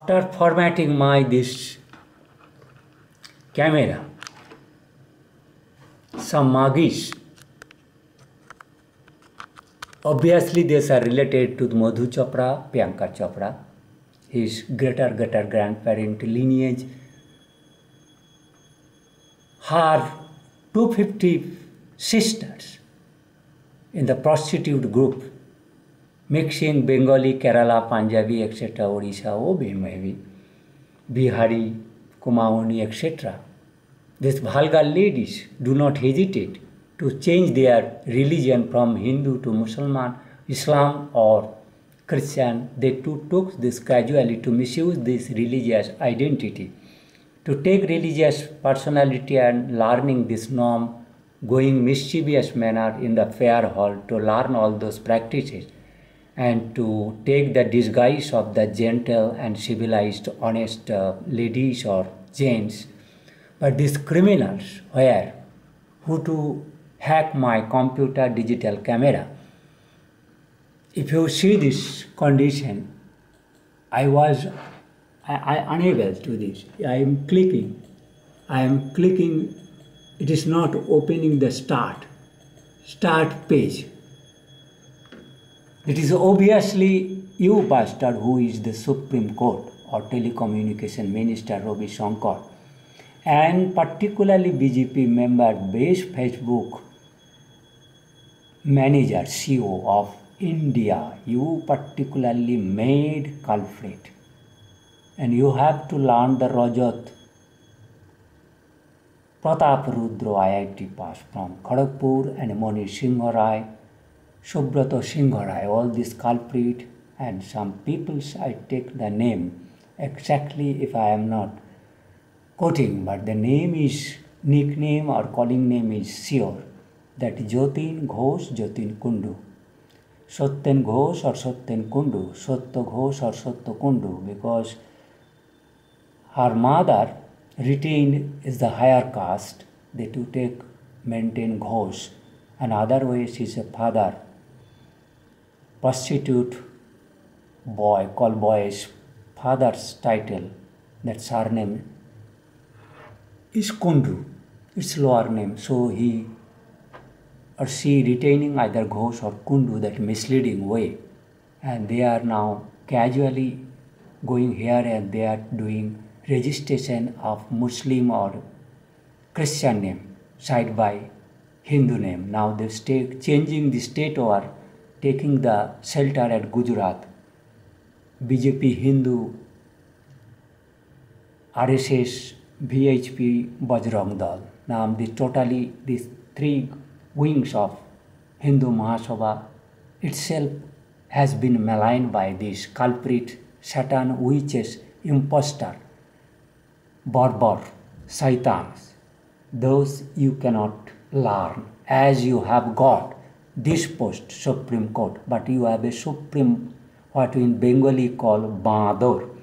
After formatting my this camera, some magis, obviously these are related to Madhu Chopra, Priyanka Chopra, his greater grandparent lineage. Her 250 sisters in the prostitute group, mixing Bengali, Kerala, Punjabi, etc., Odisha, Obi, maybe, Bihari, Kumaoni, etc. These vulgar ladies do not hesitate to change their religion from Hindu to Muslim, Islam or Christian. They too took this casually to misuse this religious identity, to take religious personality and learning this norm, going mischievous manner in the fair hall to learn all those practices and to take the disguise of the gentle and civilized honest ladies or gents. But these criminals were who to hack my computer digital camera. If you see this condition, I unable to this. I am clicking, it is not opening the start page. It is obviously you bastard who is the Supreme Court or Telecommunication Minister Ravi Shankar, and particularly BJP member based Facebook manager CEO of India. You particularly made culprit, and you have to learn the Rajat Pratap Rudra IIT pass from Kharagpur, and Moni Singh Rai, Subrata Singh Rai, all these culprit, and some people's I take the name exactly if I am not quoting, but the name is nickname or calling name is sure, that Jyotin Ghosh, Jyotin Kundu, Satyen Ghosh or Satyen Kundu, Satya Ghosh or Satya Kundu, because her mother retained is the higher caste, they to take maintain Ghosh, and otherwise his father prostitute boy, call boy's father's title, that surname is Kundu, its lower name, so he or she retaining either Ghosh or Kundu, that misleading way, and they are now casually going here and they are doing registration of Muslim or Christian name side by Hindu name. Now they changing the state or taking the shelter at Gujarat. BJP Hindu, RSS, VHP, Bajrang Dal. Now these three wings of Hindu Mahasabha itself has been maligned by these culprit, Satan, witches, impostor, Barbar, Saitans. Those you cannot learn, as you have got this post, Supreme Court, but you have a Supreme, what in Bengali call Bador.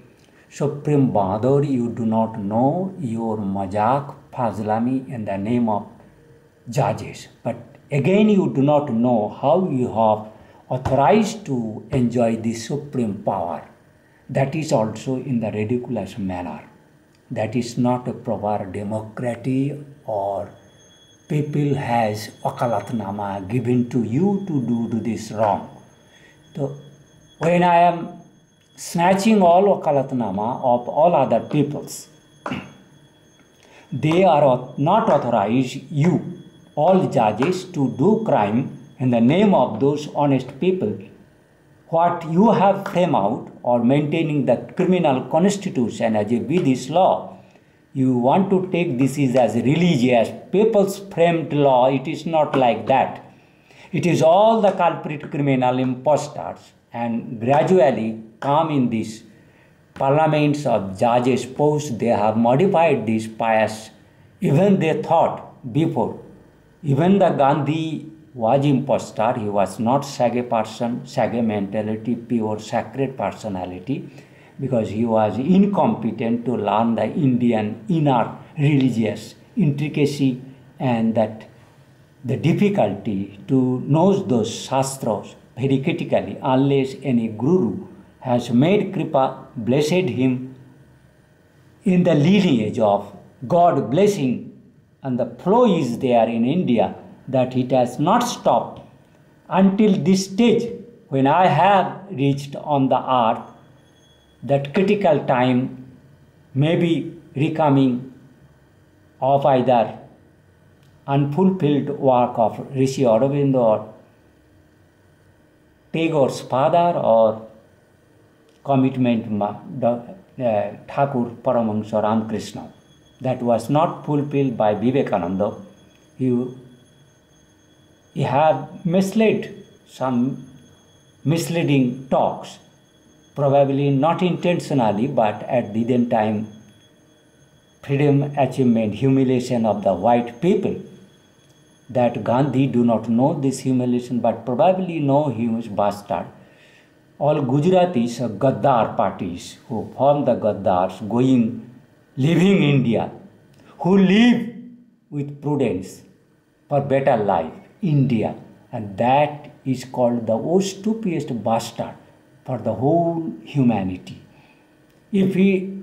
Supreme Bador, you do not know your Majak, Fazlami in the name of judges. But again, you do not know how you have authorized to enjoy the supreme power. That is also in the ridiculous manner. That is not a proper democracy, or people has wakalatnama given to you to do this wrong. So when I am snatching all wakalatnama of all other peoples, they are not authorized you, all judges, to do crime in the name of those honest people. What you have framed out or maintaining the criminal constitution as a Vidis law, you want to take this is as religious, people's framed law. It is not like that. It is all the culprit criminal impostors, and gradually come in this parliaments of judges post, they have modified this pious. Even they thought before, even the Gandhi was impostor, he was not sage person, sage mentality, pure sacred personality, because he was incompetent to learn the Indian inner religious intricacy and that the difficulty to know those shastras very critically, unless any guru has made kripa, blessed him in the lineage of God blessing, and the flow is there in India, that it has not stopped until this stage when I have reached on the earth. That critical time may be recoming of either unfulfilled work of Rishi Aurobindo or Tagore's father, or commitment Thakur Paramahansa Ramakrishna, that was not fulfilled by Vivekananda. He have misled some misleading talks, probably not intentionally, but at the then time freedom achievement, humiliation of the white people, that Gandhi do not know this humiliation, but probably know he was bastard. All Gujaratis are Gaddar parties who form the Gaddars, leaving India, who live with prudence for better life, India, and that is called the most stupidest bastard for the whole humanity. If he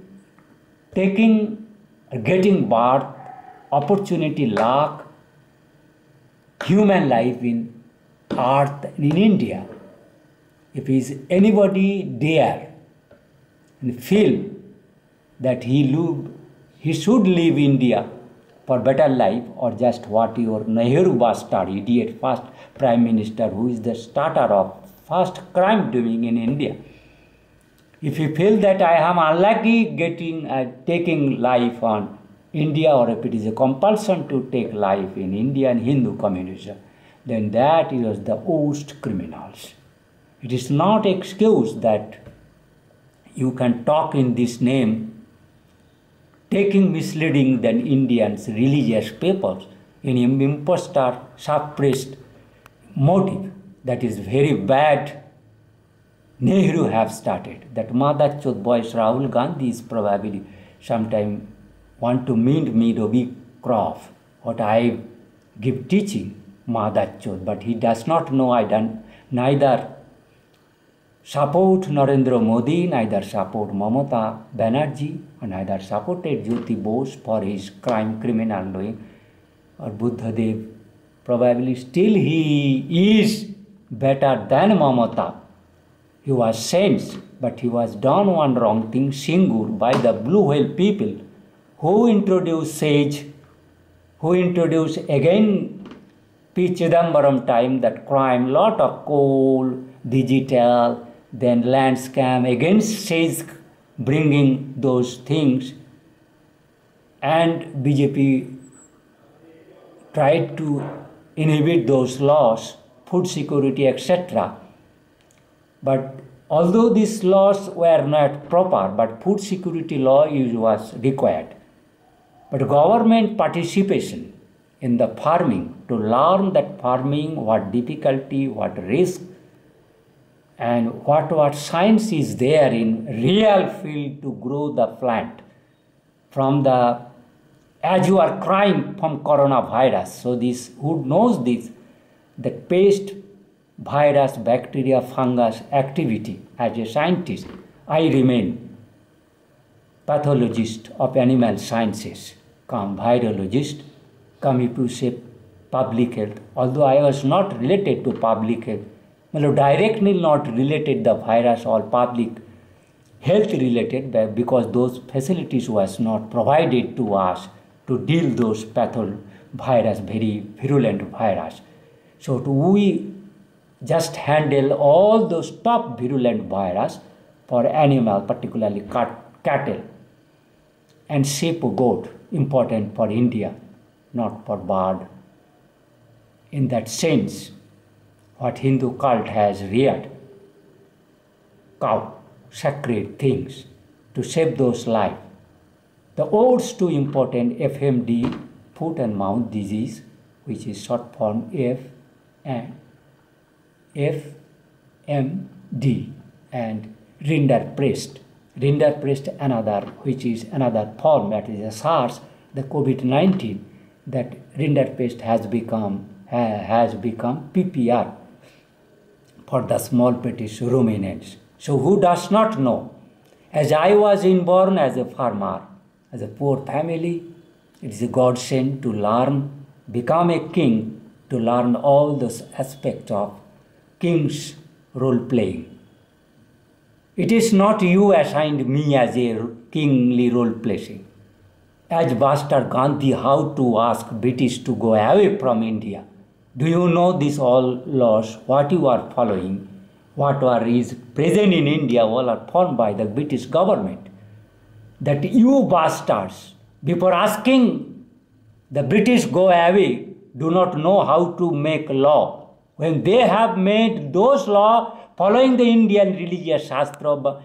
getting birth, opportunity, luck, human life in earth in India, if is anybody dare and feel that he should leave India for better life, or just what your Nehru bastard, idiot first Prime Minister, who is the starter of first crime doing in India. If you feel that I am unlucky taking life on India, or if it is a compulsion to take life in Indian Hindu communism, then that is the worst criminals. It is not excuse that you can talk in this name, taking misleading than Indians' religious papers in impostor suppressed motive. That is very bad. Nehru have started. That Madachod boys Rahul Gandhi is probably sometime want to mint me to be crop what I give teaching Madachod, but he does not know I done neither support Narendra Modi, neither support Mamata Banerjee, and neither supported Jyoti Bose for his criminal doing, or Buddha Dev. Probably still he is better than Mamata. He was sense, but he was done one wrong thing, Singur, by the Blue Whale people, who introduced Sage, who introduced again P. Chidambaram time, that crime, lot of coal, digital, then land scam, against Sage bringing those things, and BJP tried to inhibit those laws, food security, etc. But although these laws were not proper, but food security law was required. But government participation in the farming, to learn that farming, what difficulty, what risk, and what science is there in real field to grow the plant from the, as you are crying from coronavirus. So this, who knows this, that pest, virus, bacteria, fungus activity, as a scientist, I remain pathologist of animal sciences, come virologist, come if you say public health, although I was not related to public health, directly not related the virus or public health related, because those facilities was not provided to us to deal those virus, very virulent virus. So we just handle all those top virulent virus for animal, particularly cattle and sheep or goat, important for India, not for bird. In that sense, what Hindu cult has reared, cow, sacred things, to save those lives. The odds to important FMD, foot and mouth disease, which is short form F and FMD, and Rinderpest. Rinderpest another, which is another form, that is a SARS, the COVID-19, that Rinderpest has become PPR for the small British ruminants. So who does not know? As I was inborn as a farmer, as a poor family. It is a godsend to learn, become a king, to learn all those aspects of king's role playing. It is not you assigned me as a kingly role playing. As Bastard Gandhi, how to ask British to go away from India. Do you know this all laws, what you are following, what is present in India, all are formed by the British government. That you bastards, before asking the British go away, do not know how to make law. When they have made those laws following the Indian religious Shastra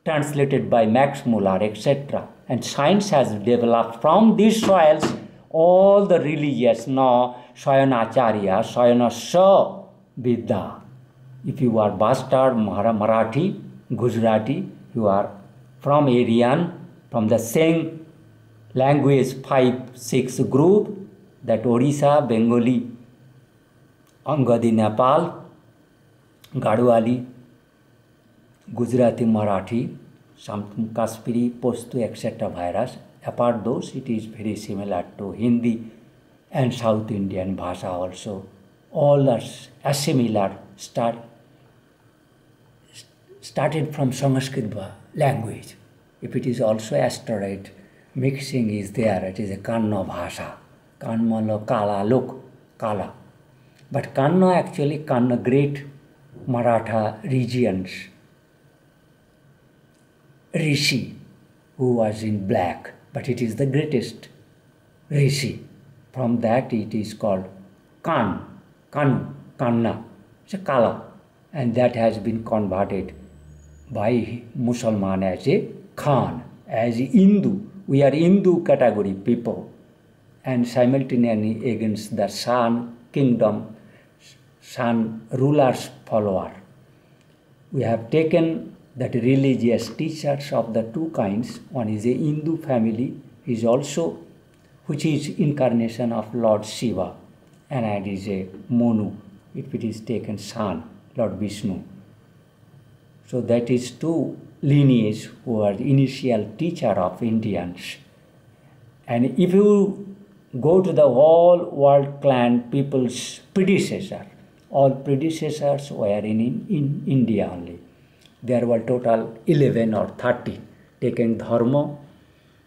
translated by Max Muller, etc. And science has developed from these soils all the religious now, Sayana Acharya, Sayana Sa Vidya. If you are bastard, Marathi, Gujarati, you are from Aryan, from the same language 5-6 group, that Odisha, Bengali, Angadi, Nepal, Gadwali, Gujarati, Marathi, some Kashmiri, Pashto, etc. virus. Apart those, it is very similar to Hindi and South Indian Bhasha also. All are similar, started from Sanskrit language. If it is also asteroid, mixing is there, it is a Kanna Bhasha. Kanma Kala, look, Kala. But Kanna actually, Kanna great Maratha regions, Rishi, who was in black, but it is the greatest Rishi. From that it is called Kanna, it's a Kala, and that has been converted by Musalman as a Khan, as Hindu. We are Hindu category people, and simultaneously against the Shan kingdom, Shan ruler's follower. We have taken that religious teachers of the two kinds. One is a Hindu family, is also, which is incarnation of Lord Shiva, and it is a Monu, if it is taken Shan, Lord Vishnu. So that is two lineage who are the initial teacher of Indians. And if you go to the whole world clan people's predecessor, all predecessors were in India only. There were total 11 or 13, taking Dharma,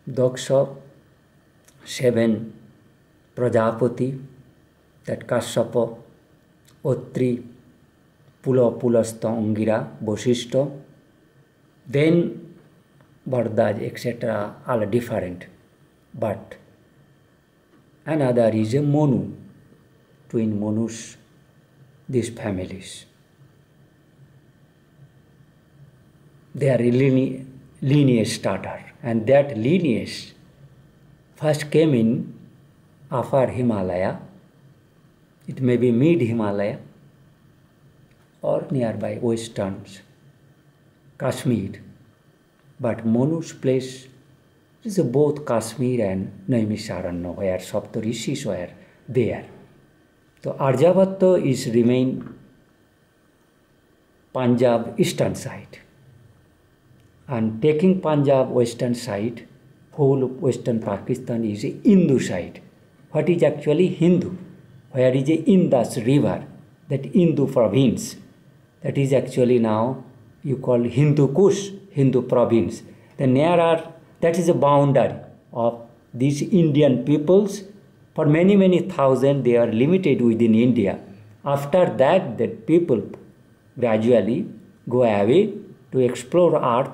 Daksha, 7 Prajapati, that Kashyapa, Otri, Pulastha, Angira, Vasishtha, then Bardaj, etc. all different. But another is a Monu, twin Monus, these families. They are a lineage starter, and that lineage first came in Upper Himalaya. It may be mid Himalaya or nearby western Kashmir. But Monu's place is both Kashmir and Naimisaranya, where Saptarishis were there. So Aryabhatta is remain Punjab eastern side. And taking Punjab western side, whole western Pakistan is a Hindu side. What is actually Hindu? Where is a Indus river, that Hindu province, that is actually now you call Hindu Kush, Hindu province. The nearer, that is a boundary of these Indian peoples. For many thousands, they are limited within India. After that, the people gradually go away to explore earth,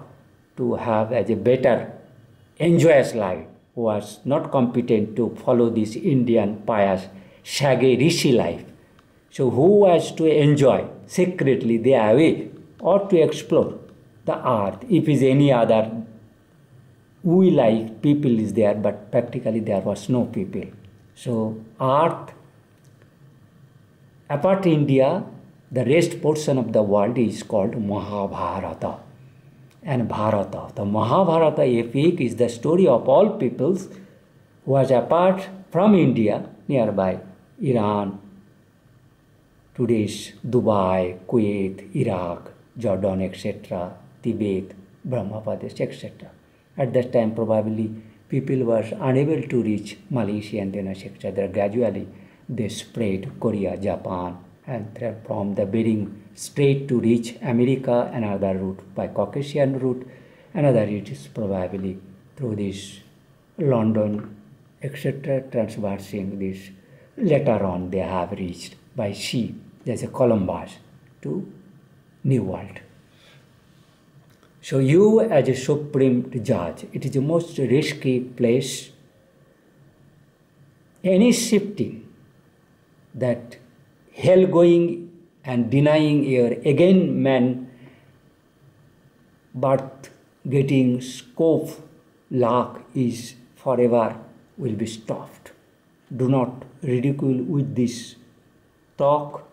to have as a better, enjoyous life, who was not competent to follow this Indian pious Sage Rishi life. So who was to enjoy secretly the away or to explore the earth? If is any other, we like people is there, but practically there was no people. So earth, apart India, the rest portion of the world is called Mahabharata. And Bharata, the Mahabharata epic, is the story of all peoples who was apart from India, nearby Iran, today's Dubai, Kuwait, Iraq, Jordan, etc., Tibet, Brahmapadesh, etc. At that time, probably people were unable to reach Malaysia and then etc. Gradually they spread Korea, Japan, and from the Bering Strait to reach America, another route by Caucasian route, another route is probably through this London, etc., transversing this. Later on they have reached by sea, there's a Columbus to New World. So you as a supreme judge, it is the most risky place. Any shifting that hell going and denying your again man birth getting scope luck is forever will be stopped. Do not ridicule with this talk.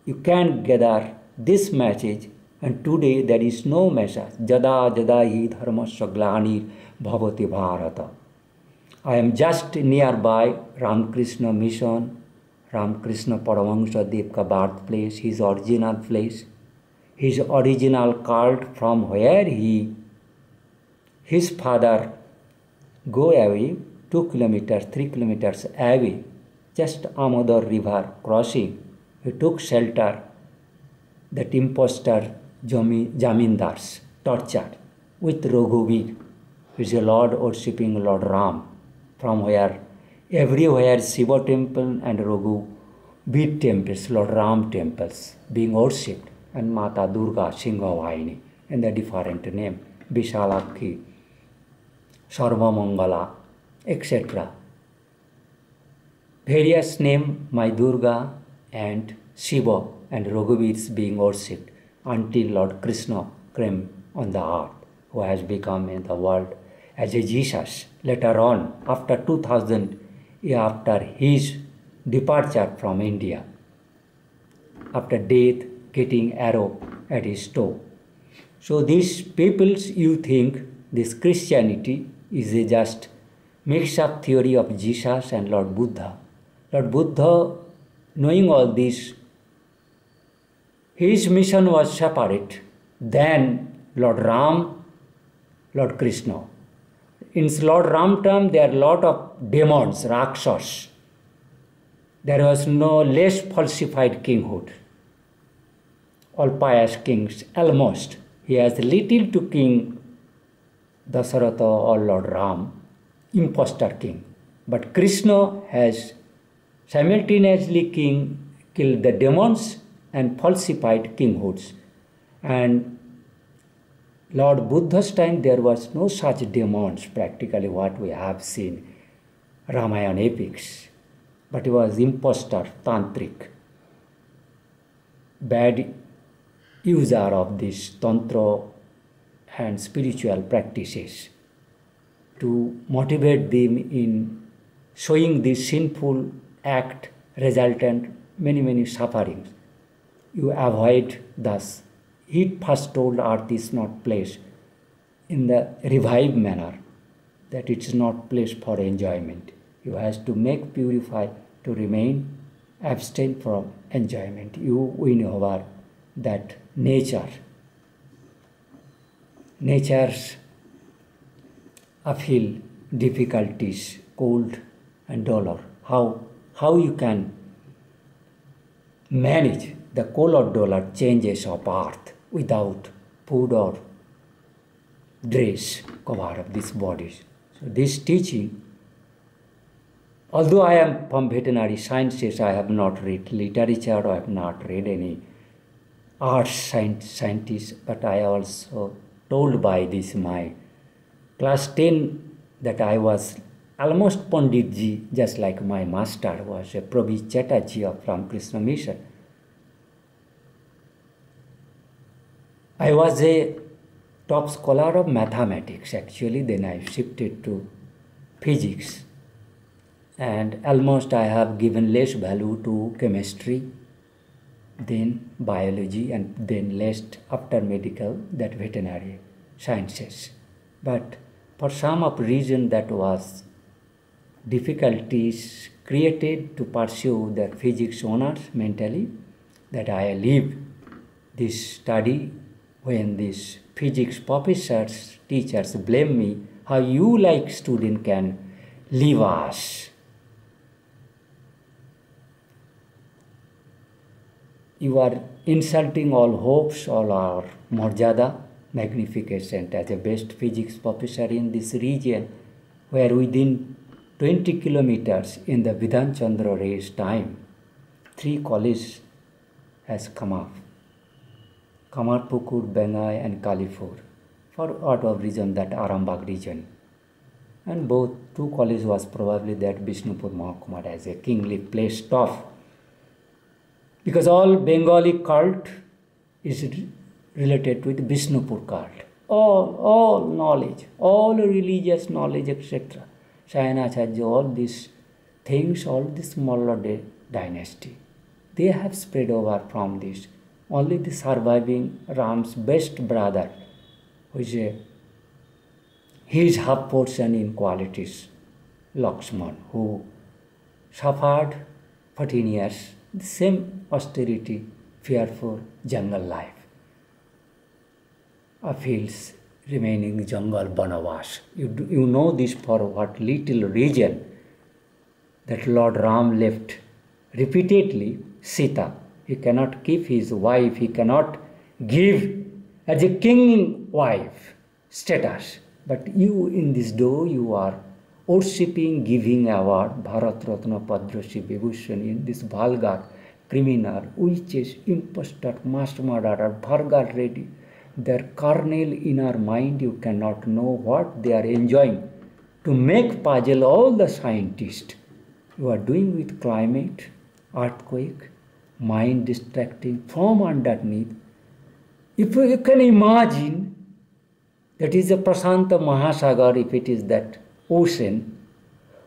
You can gather this message, and today there is no message. Jada jada hi dharmasya glanir bhavati bharata. I am just nearby Ramakrishna Mission, Ramakrishna Paramahansa Dev ka birthplace, his original place, his original cult from where his father go away 2 kilometers, 3 kilometers away, just Amodar river crossing. He took shelter. That impostor Jamindars tortured with Raghuvir, who is a lord worshipping Lord Ram, from where everywhere Shiva temple and Raghuvir temples, Lord Ram temples being worshipped, and Mata Durga Singhavahini and the different name, Vishalakhi, Sarvamangala, etc. Various name, my Durga and Shiva and Raghuvir's being worshipped until Lord Krishna came on the earth, who has become in the world as a Jesus. Later on, after 2000 years after his departure from India, after death, getting arrow at his toe. So these peoples, you think this Christianity is a just mix-up theory of Jesus and Lord Buddha. Lord Buddha, knowing all this, his mission was separate than Lord Ram, Lord Krishna. In Lord Ram term, there are a lot of demons, Rakshas. There was no less falsified kinghood. All pious kings, almost. He has little to King Dasharatha or Lord Ram, impostor king. But Krishna has simultaneously killed the demons and falsified kinghoods. And Lord Buddha's time, there was no such demons, practically what we have seen, Ramayana epics. But he was impostor, tantric, bad user of this tantra and spiritual practices to motivate them in showing this sinful act resultant many sufferings. You avoid thus. He first told earth is not place in the revived manner, that it is not place for enjoyment. You has to make purify to remain abstain from enjoyment. You win over that nature. Nature's feel difficulties, cold and dolor. How you can manage the cold or dolor changes of earth without food or dress cover of these bodies. So this teaching, although I am from veterinary sciences, I have not read literature or I have not read any arts scientists, but I also told by this my class 10 that I was almost Panditji, just like my master was a Prabhi Chatterjee from Krishna Mission. I was a top scholar of mathematics actually, then I shifted to physics, and almost I have given less value to chemistry, then biology, and then last after medical that veterinary sciences. But for some of reason that was difficulties created to pursue the physics honors mentally, that I leave this study when these physics professors, teachers blame me how you like student can leave us. You are insulting all hopes, all our Marjada, magnificent as a best physics professor in this region, where within 20 kilometers in the Vidhan Chandra Ray's time, 3 colleges has come up. Kamarpukur, Bengai and Kalipur, for out of region that Arambagh region. And both 2 colleges was probably that Bishnupur Mahakumar as a kingly place of. Because all Bengali cult is related with Bishnupur cult. All knowledge, all religious knowledge, etc. Sayanacharya, all these things, all this Malla dynasty, they have spread over from this. Only the surviving Ram's best brother, which is his half portion in qualities, Lakshman, who suffered 14 years, the same austerity, fearful jungle life. Feels remaining jungle Banavas. You know this for what little region that Lord Ram left repeatedly Sita. He cannot keep his wife, he cannot give as a king wife status. But you in this door, you are worshipping, giving award, Bharat Ratna Padma Shri Vibhushan in this vulgar criminal, witches, impostor, mass murderer, vulgar ready. Their carnal inner mind, you cannot know what they are enjoying. To make puzzle all the scientists, you are doing with climate, earthquake, mind distracting from underneath. If you can imagine, that is a Prashanta Mahasagar, if it is that ocean,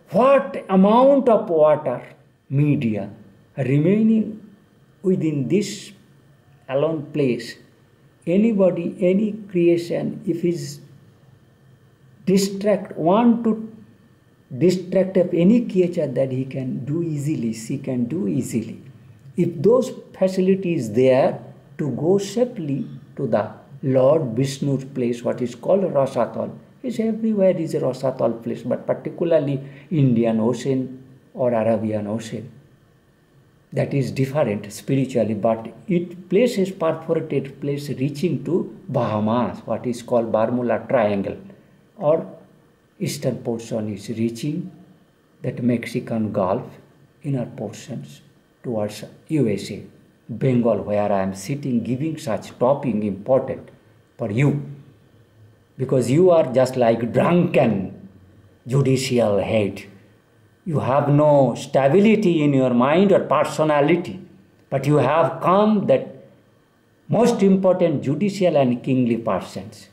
what amount of water, media, remaining within this alone place. Anybody, any creation, if is want to distract of any creature that he can do easily, she can do easily. If those facilities there to go safely to the Lord Vishnu's place, what is called Rasatal, is everywhere is a Rasatal place, but particularly Indian Ocean or Arabian Ocean. That is different spiritually, but it places perforated place reaching to Bahamas, what is called Bermuda Triangle, or eastern portion is reaching that Mexican Gulf, inner portions towards USA, Bengal, where I am sitting giving such topic important for you, because you are just like drunken judicial head. You have no stability in your mind or personality, but you have come that most important judicial and kingly persons.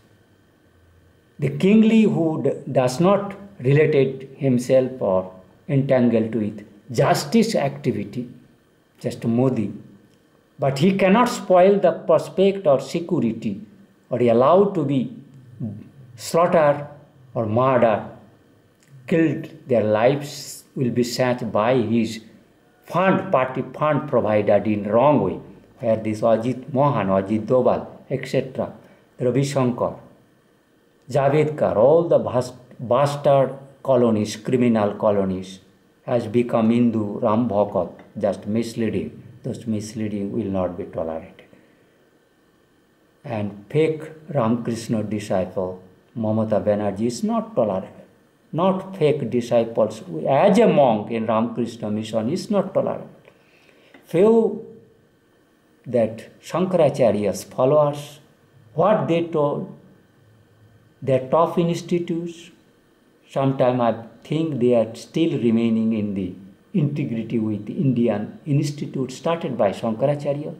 The kingly who does not relate himself or entangled with justice activity, just Modi, but he cannot spoil the prospect or security or allowed to be slaughtered or murdered, killed, their lives will be set by his party fund provided in wrong way, where this Ajit Mohan, Ajit Doval, etc., Ravi Shankar, Javadkar, all the bastard colonies, criminal colonies, has become Hindu Ram Bhagat, just misleading. Those misleading will not be tolerated. And fake Ramakrishna disciple, Mamata Banerjee, is not tolerable. Not fake disciples, as a monk in Ramakrishna mission, is not tolerable. Few that Shankaracharya's followers, what they told, their top institutes, sometimes I think they are still remaining in the integrity with the Indian institute started by Shankaracharya.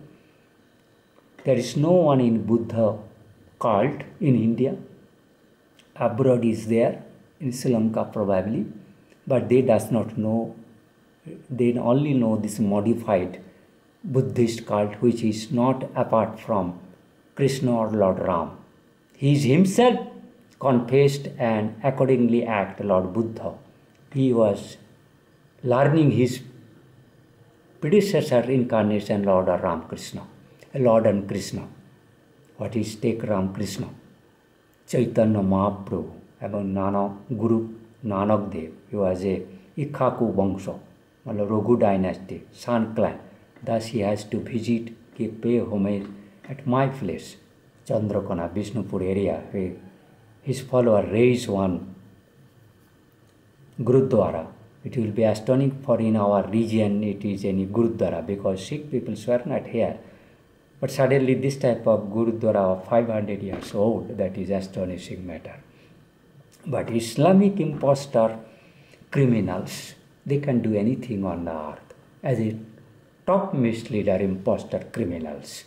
There is no one in Buddha cult in India. Abroad is there, in Sri Lanka probably, but they does not know, they only know this modified Buddhist cult which is not apart from Krishna or Lord Ram. He is himself confessed and accordingly act Lord Buddha. He was learning his predecessor incarnation Lord Ramakrishna, Lord and Krishna. What is take Ramakrishna? Chaitanya Mahaprabhu, among Guru Nanak Dev. He was a Ikhaku Bangsha, Raghu dynasty, Shan clan. Thus he has to visit, pay homage at my place, Chandrakona, Bishnupur area, where his follower raised one Gurudwara. It will be astonishing for in our region it is any Gurudwara because Sikh people were not here. But suddenly this type of Gurudwara of 500 years old, that is astonishing matter. But Islamic impostor criminals, they can do anything on the earth as a top misleader impostor criminals.